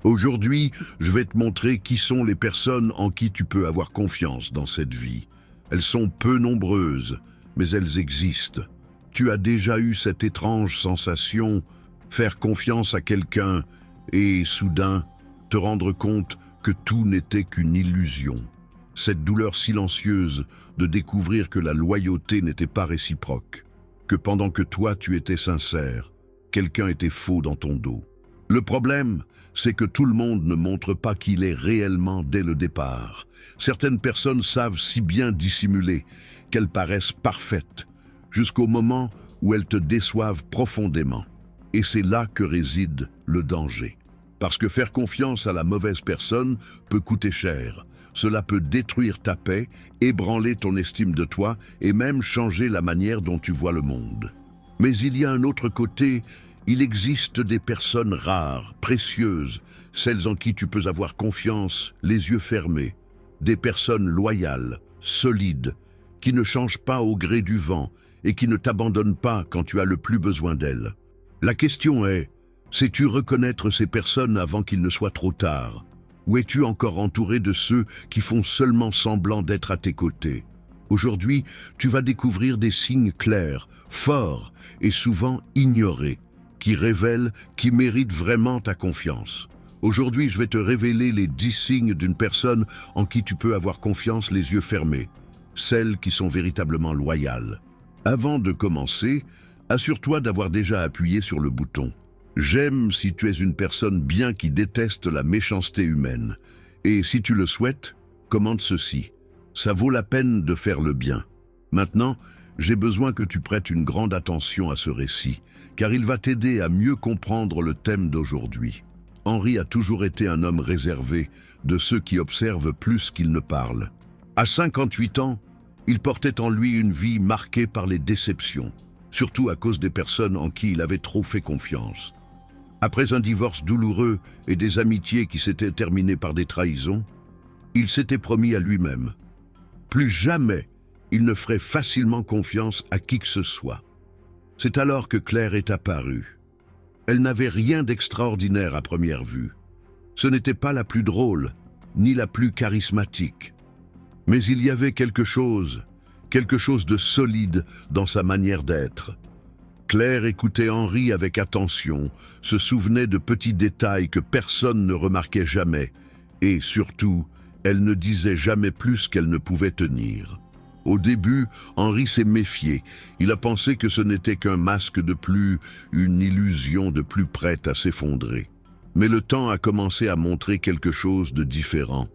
Aujourd'hui, je vais te montrer qui sont les personnes en qui tu peux avoir confiance dans cette vie. Elles sont peu nombreuses, mais elles existent. Tu as déjà eu cette étrange sensation, faire confiance à quelqu'un et, soudain, te rendre compte que tout n'était qu'une illusion. Cette douleur silencieuse de découvrir que la loyauté n'était pas réciproque, que pendant que toi tu étais sincère, quelqu'un était faux dans ton dos. Le problème, c'est que tout le monde ne montre pas qui il est réellement dès le départ. Certaines personnes savent si bien dissimuler qu'elles paraissent parfaites, jusqu'au moment où elles te déçoivent profondément. Et c'est là que réside le danger. Parce que faire confiance à la mauvaise personne peut coûter cher. Cela peut détruire ta paix, ébranler ton estime de toi et même changer la manière dont tu vois le monde. Mais il y a un autre côté. Il existe des personnes rares, précieuses, celles en qui tu peux avoir confiance, les yeux fermés, des personnes loyales, solides, qui ne changent pas au gré du vent et qui ne t'abandonnent pas quand tu as le plus besoin d'elles. La question est, sais-tu reconnaître ces personnes avant qu'il ne soit trop tard? Ou es-tu encore entouré de ceux qui font seulement semblant d'être à tes côtés? Aujourd'hui, tu vas découvrir des signes clairs, forts et souvent ignorés, qui révèlent qui mérite vraiment ta confiance. Aujourd'hui, je vais te révéler les 10 signes d'une personne en qui tu peux avoir confiance les yeux fermés, celles qui sont véritablement loyales. Avant de commencer, assure-toi d'avoir déjà appuyé sur le bouton. J'aime si tu es une personne bien qui déteste la méchanceté humaine. Et si tu le souhaites, commande ceci. Ça vaut la peine de faire le bien. Maintenant, j'ai besoin que tu prêtes une grande attention à ce récit, car il va t'aider à mieux comprendre le thème d'aujourd'hui. Henri a toujours été un homme réservé, de ceux qui observent plus qu'ils ne parlent. À 58 ans, il portait en lui une vie marquée par les déceptions, surtout à cause des personnes en qui il avait trop fait confiance. Après un divorce douloureux et des amitiés qui s'étaient terminées par des trahisons, il s'était promis à lui-même. Plus jamais il ne ferait facilement confiance à qui que ce soit. C'est alors que Claire est apparue. Elle n'avait rien d'extraordinaire à première vue. Ce n'était pas la plus drôle, ni la plus charismatique. Mais il y avait quelque chose de solide dans sa manière d'être. Claire écoutait Henri avec attention, se souvenait de petits détails que personne ne remarquait jamais, et surtout, elle ne disait jamais plus qu'elle ne pouvait tenir. Au début, Henri s'est méfié. Il a pensé que ce n'était qu'un masque de plus, une illusion de plus prête à s'effondrer. Mais le temps a commencé à montrer quelque chose de différent.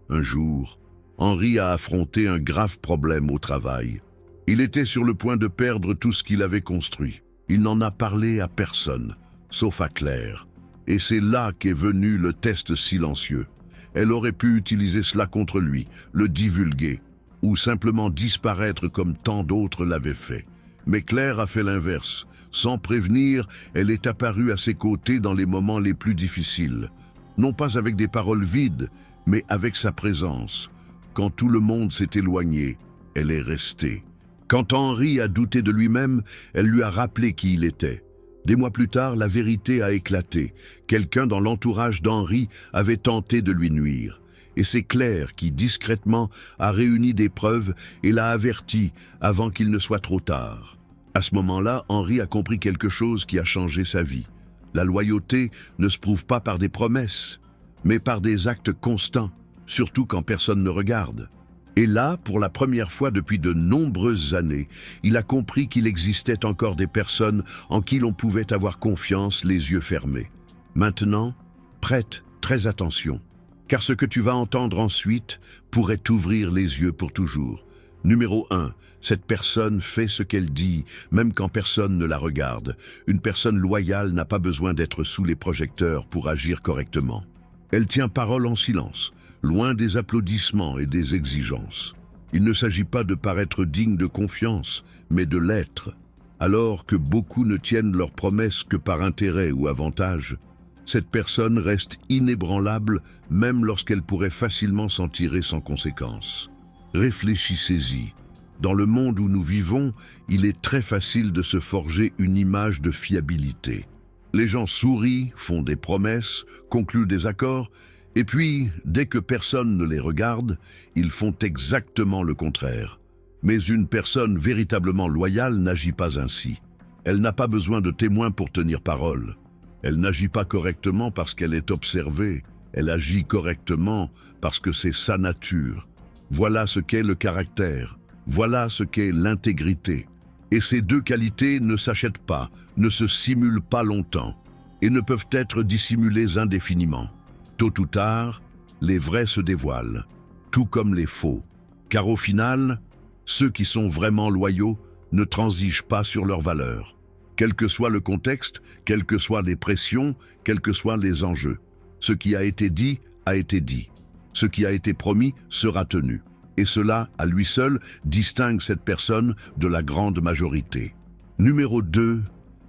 Un jour, Henri a affronté un grave problème au travail. Il était sur le point de perdre tout ce qu'il avait construit. Il n'en a parlé à personne, sauf à Claire. Et c'est là qu'est venu le test silencieux. Elle aurait pu utiliser cela contre lui, le divulguer, ou simplement disparaître comme tant d'autres l'avaient fait. Mais Claire a fait l'inverse. Sans prévenir, elle est apparue à ses côtés dans les moments les plus difficiles. Non pas avec des paroles vides, mais avec sa présence. Quand tout le monde s'est éloigné, elle est restée. Quand Henri a douté de lui-même, elle lui a rappelé qui il était. Des mois plus tard, la vérité a éclaté. Quelqu'un dans l'entourage d'Henri avait tenté de lui nuire. Et c'est Claire qui, discrètement, a réuni des preuves et l'a averti avant qu'il ne soit trop tard. À ce moment-là, Henri a compris quelque chose qui a changé sa vie. La loyauté ne se prouve pas par des promesses, mais par des actes constants, surtout quand personne ne regarde. Et là, pour la première fois depuis de nombreuses années, il a compris qu'il existait encore des personnes en qui l'on pouvait avoir confiance les yeux fermés. Maintenant, prête très attention. Car ce que tu vas entendre ensuite pourrait t'ouvrir les yeux pour toujours. Numéro 1, cette personne fait ce qu'elle dit, même quand personne ne la regarde. Une personne loyale n'a pas besoin d'être sous les projecteurs pour agir correctement. Elle tient parole en silence, loin des applaudissements et des exigences. Il ne s'agit pas de paraître digne de confiance, mais de l'être. Alors que beaucoup ne tiennent leurs promesses que par intérêt ou avantage, cette personne reste inébranlable même lorsqu'elle pourrait facilement s'en tirer sans conséquence. Réfléchissez-y. Dans le monde où nous vivons, il est très facile de se forger une image de fiabilité. Les gens sourient, font des promesses, concluent des accords, et puis, dès que personne ne les regarde, ils font exactement le contraire. Mais une personne véritablement loyale n'agit pas ainsi. Elle n'a pas besoin de témoins pour tenir parole. Elle n'agit pas correctement parce qu'elle est observée. Elle agit correctement parce que c'est sa nature. Voilà ce qu'est le caractère. Voilà ce qu'est l'intégrité. Et ces deux qualités ne s'achètent pas, ne se simulent pas longtemps, et ne peuvent être dissimulées indéfiniment. Tôt ou tard, les vrais se dévoilent, tout comme les faux. Car au final, ceux qui sont vraiment loyaux ne transigent pas sur leurs valeurs. Quel que soit le contexte, quelles que soient les pressions, quels que soient les enjeux. Ce qui a été dit a été dit. Ce qui a été promis sera tenu. Et cela, à lui seul, distingue cette personne de la grande majorité. Numéro 2.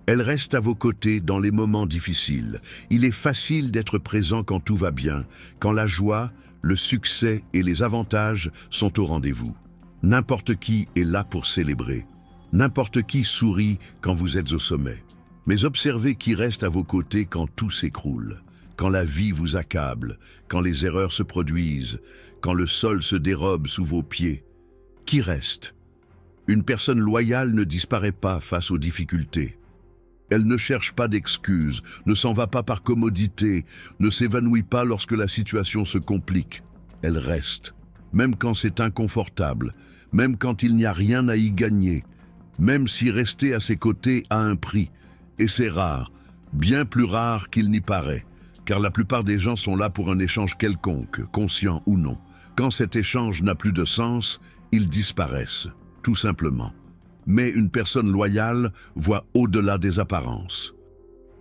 Elle reste à vos côtés dans les moments difficiles. Il est facile d'être présent quand tout va bien, quand la joie, le succès et les avantages sont au rendez-vous. N'importe qui est là pour célébrer. N'importe qui sourit quand vous êtes au sommet. Mais observez qui reste à vos côtés quand tout s'écroule, quand la vie vous accable, quand les erreurs se produisent, quand le sol se dérobe sous vos pieds. Qui reste? Une personne loyale ne disparaît pas face aux difficultés. Elle ne cherche pas d'excuses, ne s'en va pas par commodité, ne s'évanouit pas lorsque la situation se complique. Elle reste, même quand c'est inconfortable, même quand il n'y a rien à y gagner, même si rester à ses côtés a un prix. Et c'est rare, bien plus rare qu'il n'y paraît, car la plupart des gens sont là pour un échange quelconque, conscient ou non. Quand cet échange n'a plus de sens, ils disparaissent, tout simplement. Mais une personne loyale voit au-delà des apparences.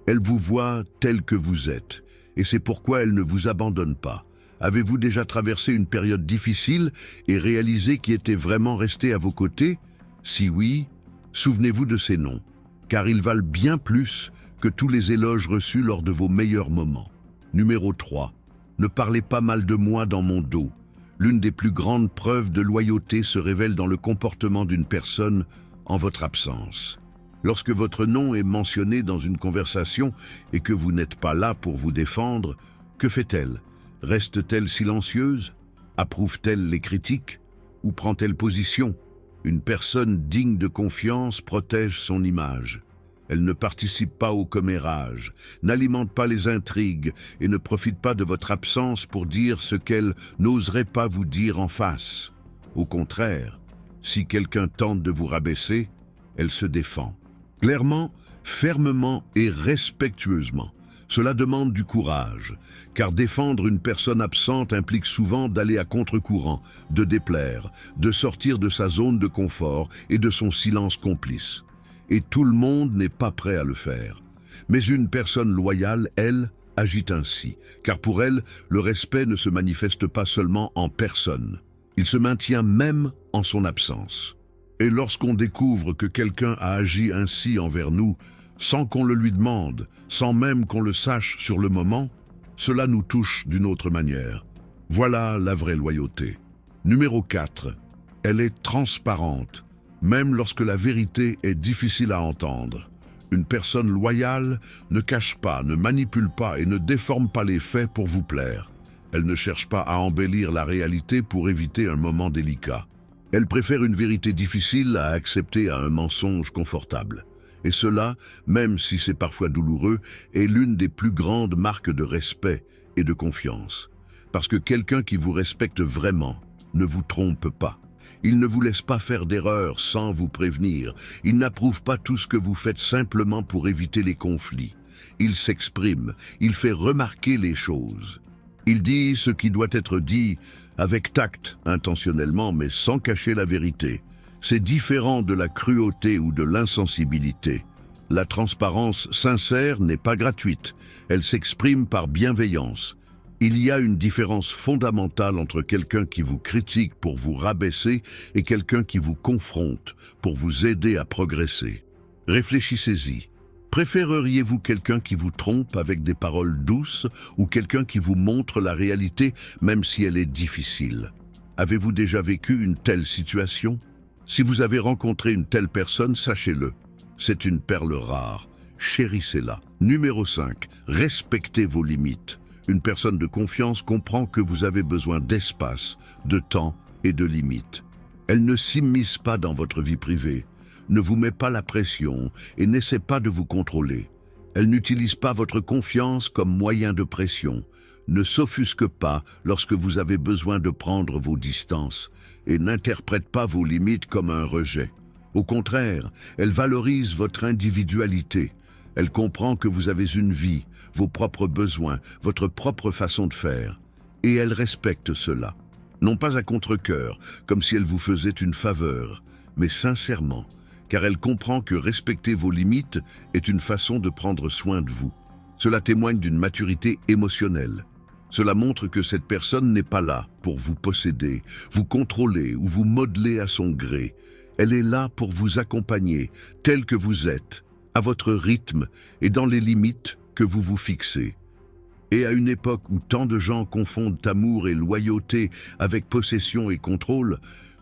Elle vous voit tel que vous êtes, et c'est pourquoi elle ne vous abandonne pas. Avez-vous déjà traversé une période difficile et réalisé qui était vraiment resté à vos côtés? Si oui, souvenez-vous de ces noms, car ils valent bien plus que tous les éloges reçus lors de vos meilleurs moments. Numéro 3. Ne parlez pas mal de moi dans mon dos. L'une des plus grandes preuves de loyauté se révèle dans le comportement d'une personne en votre absence. Lorsque votre nom est mentionné dans une conversation et que vous n'êtes pas là pour vous défendre, que fait-elle? Reste-t-elle silencieuse? Approuve-t-elle les critiques? Ou prend-elle position? Une personne digne de confiance protège son image. Elle ne participe pas au commérage, n'alimente pas les intrigues et ne profite pas de votre absence pour dire ce qu'elle n'oserait pas vous dire en face. Au contraire, si quelqu'un tente de vous rabaisser, elle se défend. Clairement, fermement et respectueusement. Cela demande du courage, car défendre une personne absente implique souvent d'aller à contre-courant, de déplaire, de sortir de sa zone de confort et de son silence complice. Et tout le monde n'est pas prêt à le faire. Mais une personne loyale, elle, agit ainsi, car pour elle, le respect ne se manifeste pas seulement en personne. Il se maintient même en son absence. Et lorsqu'on découvre que quelqu'un a agi ainsi envers nous, sans qu'on le lui demande, sans même qu'on le sache sur le moment, cela nous touche d'une autre manière. Voilà la vraie loyauté. Numéro 4. Elle est transparente, même lorsque la vérité est difficile à entendre. Une personne loyale ne cache pas, ne manipule pas et ne déforme pas les faits pour vous plaire. Elle ne cherche pas à embellir la réalité pour éviter un moment délicat. Elle préfère une vérité difficile à accepter à un mensonge confortable. Et cela, même si c'est parfois douloureux, est l'une des plus grandes marques de respect et de confiance. Parce que quelqu'un qui vous respecte vraiment ne vous trompe pas. Il ne vous laisse pas faire d'erreurs sans vous prévenir. Il n'approuve pas tout ce que vous faites simplement pour éviter les conflits. Il s'exprime, il fait remarquer les choses. Il dit ce qui doit être dit avec tact, intentionnellement, mais sans cacher la vérité. C'est différent de la cruauté ou de l'insensibilité. La transparence sincère n'est pas gratuite. Elle s'exprime par bienveillance. Il y a une différence fondamentale entre quelqu'un qui vous critique pour vous rabaisser et quelqu'un qui vous confronte pour vous aider à progresser. Réfléchissez-y. Préféreriez-vous quelqu'un qui vous trompe avec des paroles douces ou quelqu'un qui vous montre la réalité même si elle est difficile? Avez-vous déjà vécu une telle situation? Si vous avez rencontré une telle personne, sachez-le, c'est une perle rare. chérissez-la. Numéro 5. Respectez vos limites. Une personne de confiance comprend que vous avez besoin d'espace, de temps et de limites. Elle ne s'immisce pas dans votre vie privée, ne vous met pas la pression et n'essaie pas de vous contrôler. Elle n'utilise pas votre confiance comme moyen de pression, ne s'offusque pas lorsque vous avez besoin de prendre vos distances et n'interprète pas vos limites comme un rejet. Au contraire, elle valorise votre individualité. Elle comprend que vous avez une vie, vos propres besoins, votre propre façon de faire. Et elle respecte cela. Non pas à contre-cœur, comme si elle vous faisait une faveur, mais sincèrement, car elle comprend que respecter vos limites est une façon de prendre soin de vous. Cela témoigne d'une maturité émotionnelle. Cela montre que cette personne n'est pas là pour vous posséder, vous contrôler ou vous modeler à son gré. Elle est là pour vous accompagner, tel que vous êtes, à votre rythme et dans les limites que vous vous fixez. Et à une époque où tant de gens confondent amour et loyauté avec possession et contrôle,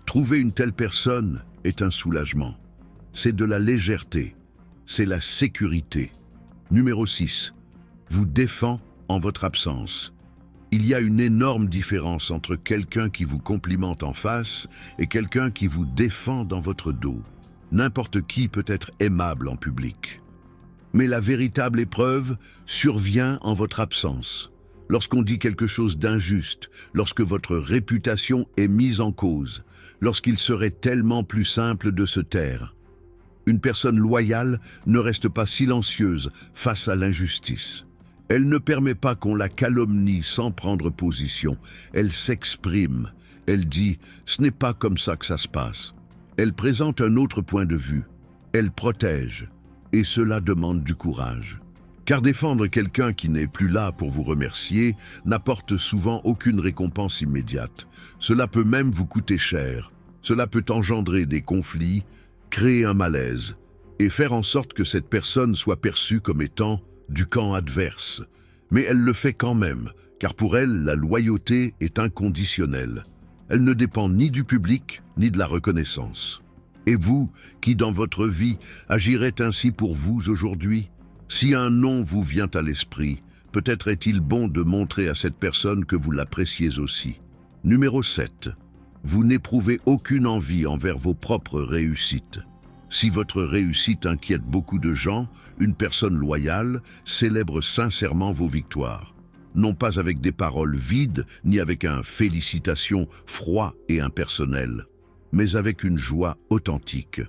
trouver une telle personne est un soulagement. C'est de la légèreté, c'est la sécurité. Numéro 6. Vous défend en votre absence. Il y a une énorme différence entre quelqu'un qui vous complimente en face et quelqu'un qui vous défend dans votre dos. N'importe qui peut être aimable en public. Mais la véritable épreuve survient en votre absence. Lorsqu'on dit quelque chose d'injuste, lorsque votre réputation est mise en cause, lorsqu'il serait tellement plus simple de se taire. Une personne loyale ne reste pas silencieuse face à l'injustice. Elle ne permet pas qu'on la calomnie sans prendre position. Elle s'exprime. Elle dit « ce n'est pas comme ça que ça se passe ». Elle présente un autre point de vue. Elle protège. Et cela demande du courage. Car défendre quelqu'un qui n'est plus là pour vous remercier n'apporte souvent aucune récompense immédiate. Cela peut même vous coûter cher. Cela peut engendrer des conflits, créer un malaise et faire en sorte que cette personne soit perçue comme étant du camp adverse. Mais elle le fait quand même, car pour elle, la loyauté est inconditionnelle. Elle ne dépend ni du public, ni de la reconnaissance. Et vous, qui dans votre vie agirez ainsi pour vous aujourd'hui, si un nom vous vient à l'esprit, peut-être est-il bon de montrer à cette personne que vous l'appréciez aussi. Numéro 7. Vous n'éprouvez aucune envie envers vos propres réussites. Si votre réussite inquiète beaucoup de gens, une personne loyale célèbre sincèrement vos victoires. Non pas avec des paroles vides, ni avec un félicitation froid et impersonnel, mais avec une joie authentique.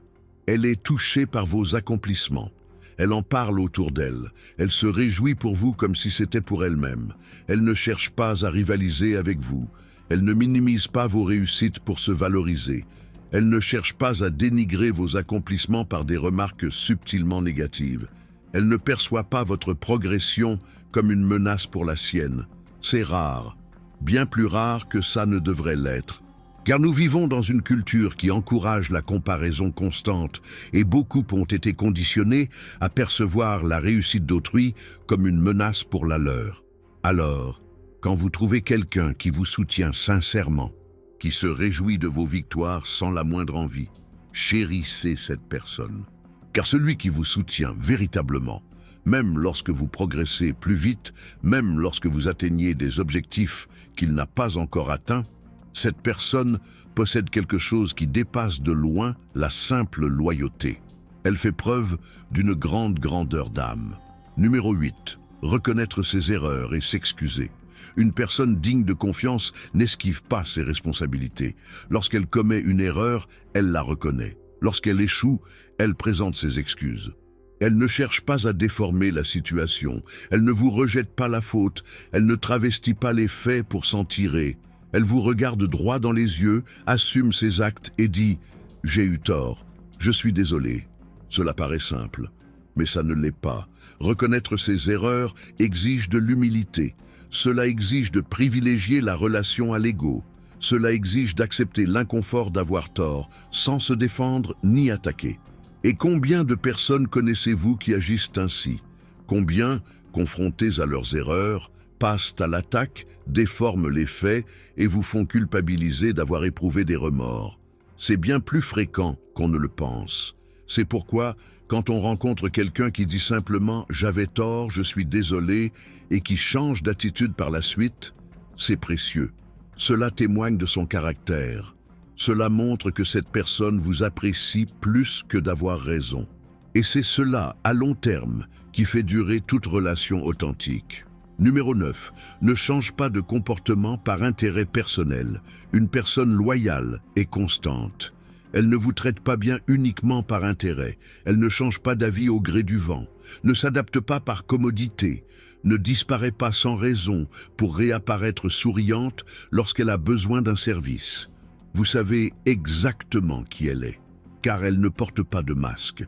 Elle est touchée par vos accomplissements. Elle en parle autour d'elle. Elle se réjouit pour vous comme si c'était pour elle-même. Elle ne cherche pas à rivaliser avec vous. Elle ne minimise pas vos réussites pour se valoriser. Elle ne cherche pas à dénigrer vos accomplissements par des remarques subtilement négatives. Elle ne perçoit pas votre progression comme une menace pour la sienne. C'est rare, bien plus rare que ça ne devrait l'être. Car nous vivons dans une culture qui encourage la comparaison constante et beaucoup ont été conditionnés à percevoir la réussite d'autrui comme une menace pour la leur. Alors, quand vous trouvez quelqu'un qui vous soutient sincèrement, qui se réjouit de vos victoires sans la moindre envie, chérissez cette personne. Car celui qui vous soutient véritablement, même lorsque vous progressez plus vite, même lorsque vous atteignez des objectifs qu'il n'a pas encore atteints, cette personne possède quelque chose qui dépasse de loin la simple loyauté. Elle fait preuve d'une grande grandeur d'âme. Numéro 8. Reconnaître ses erreurs et s'excuser. Une personne digne de confiance n'esquive pas ses responsabilités. Lorsqu'elle commet une erreur, elle la reconnaît. Lorsqu'elle échoue, elle présente ses excuses. Elle ne cherche pas à déformer la situation. Elle ne vous rejette pas la faute. Elle ne travestit pas les faits pour s'en tirer. Elle vous regarde droit dans les yeux, assume ses actes et dit « J'ai eu tort, je suis désolé ». Cela paraît simple, mais ça ne l'est pas. Reconnaître ses erreurs exige de l'humilité. Cela exige de privilégier la relation à l'ego. Cela exige d'accepter l'inconfort d'avoir tort, sans se défendre ni attaquer. Et combien de personnes connaissez-vous qui agissent ainsi? Combien, confrontés à leurs erreurs, passent à l'attaque, déforment les faits et vous font culpabiliser d'avoir éprouvé des remords? C'est bien plus fréquent qu'on ne le pense. C'est pourquoi, quand on rencontre quelqu'un qui dit simplement « j'avais tort, je suis désolé » et qui change d'attitude par la suite, c'est précieux. Cela témoigne de son caractère. Cela montre que cette personne vous apprécie plus que d'avoir raison. Et c'est cela, à long terme, qui fait durer toute relation authentique. Numéro 9. Ne change pas de comportement par intérêt personnel. Une personne loyale et constante. Elle ne vous traite pas bien uniquement par intérêt. Elle ne change pas d'avis au gré du vent. Ne s'adapte pas par commodité. Ne disparaît pas sans raison pour réapparaître souriante lorsqu'elle a besoin d'un service. Vous savez exactement qui elle est, car elle ne porte pas de masque.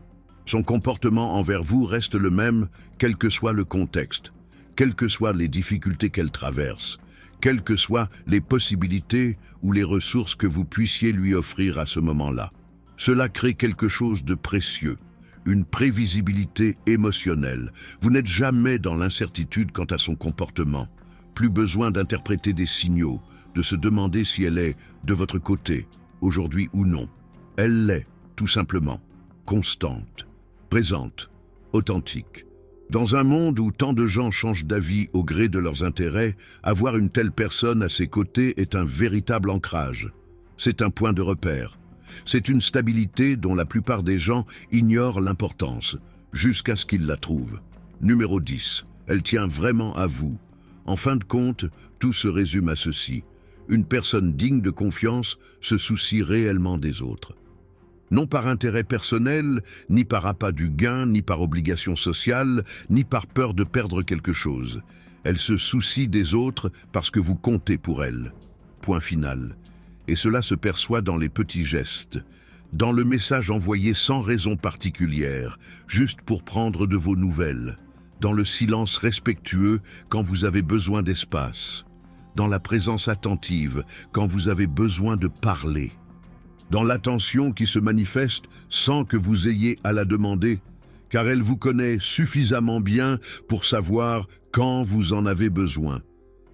Son comportement envers vous reste le même, quel que soit le contexte, quelles que soient les difficultés qu'elle traverse, quelles que soient les possibilités ou les ressources que vous puissiez lui offrir à ce moment-là. Cela crée quelque chose de précieux, une prévisibilité émotionnelle. Vous n'êtes jamais dans l'incertitude quant à son comportement. Plus besoin d'interpréter des signaux, de se demander si elle est de votre côté, aujourd'hui ou non. Elle l'est, tout simplement, constante, présente, authentique. Dans un monde où tant de gens changent d'avis au gré de leurs intérêts, avoir une telle personne à ses côtés est un véritable ancrage. C'est un point de repère. C'est une stabilité dont la plupart des gens ignorent l'importance, jusqu'à ce qu'ils la trouvent. Numéro 10. Elle tient vraiment à vous. En fin de compte, tout se résume à ceci. Une personne digne de confiance se soucie réellement des autres. Non par intérêt personnel, ni par appât du gain, ni par obligation sociale, ni par peur de perdre quelque chose. Elle se soucie des autres parce que vous comptez pour elle. Point final. Et cela se perçoit dans les petits gestes, dans le message envoyé sans raison particulière, juste pour prendre de vos nouvelles, dans le silence respectueux quand vous avez besoin d'espace, dans la présence attentive quand vous avez besoin de parler, dans l'attention qui se manifeste sans que vous ayez à la demander, car elle vous connaît suffisamment bien pour savoir quand vous en avez besoin.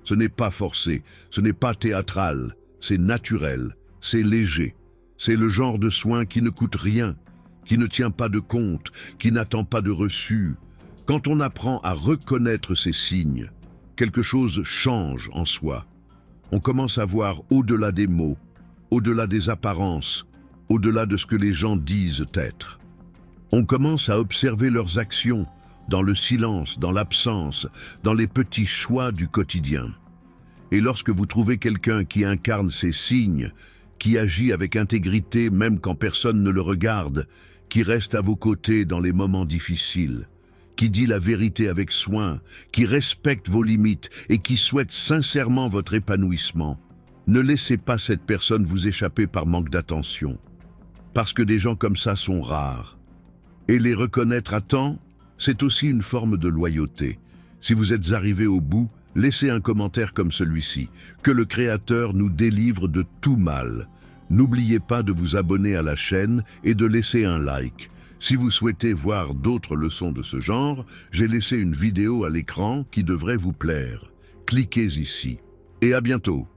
Ce n'est pas forcé, ce n'est pas théâtral, c'est naturel, c'est léger. C'est le genre de soin qui ne coûte rien, qui ne tient pas de compte, qui n'attend pas de reçu. Quand on apprend à reconnaître ces signes, quelque chose change en soi. On commence à voir au-delà des mots, au-delà des apparences, au-delà de ce que les gens disent être. On commence à observer leurs actions, dans le silence, dans l'absence, dans les petits choix du quotidien. Et lorsque vous trouvez quelqu'un qui incarne ces signes, qui agit avec intégrité même quand personne ne le regarde, qui reste à vos côtés dans les moments difficiles, qui dit la vérité avec soin, qui respecte vos limites et qui souhaite sincèrement votre épanouissement, ne laissez pas cette personne vous échapper par manque d'attention, parce que des gens comme ça sont rares. Et les reconnaître à temps, c'est aussi une forme de loyauté. Si vous êtes arrivé au bout, laissez un commentaire comme celui-ci. Que le Créateur nous délivre de tout mal. N'oubliez pas de vous abonner à la chaîne et de laisser un like. Si vous souhaitez voir d'autres leçons de ce genre, j'ai laissé une vidéo à l'écran qui devrait vous plaire. Cliquez ici. Et à bientôt.